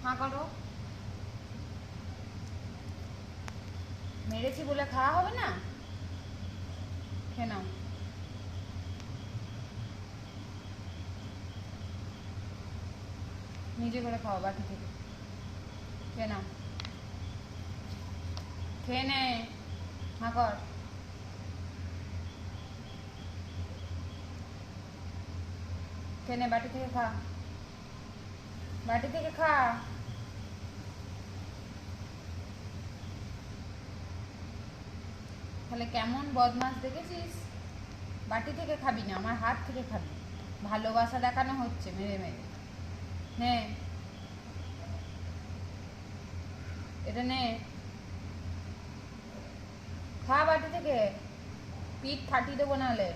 হাঁ করো। মেরেছি বলে খাওয়া হবে না? খেয়ে নাও। নিজে করে খাও বাটি থেকে। খেয়ে নাও। খেয়ে নে। হাঁ কর। খেয়ে নে, বাটি থেকে খা। বাটি থেকে খা। তাহলে কেমন বদমাস দেখেছিস? বাটি থেকে খাবি না, আমার হাত থেকে খাবি। ভালোবাসা দেখানো হচ্ছে মেরে মেরে। নে, এটা নে, খা বাটি থেকে। পিঠ ফাটিয়ে দেবো নাহলে।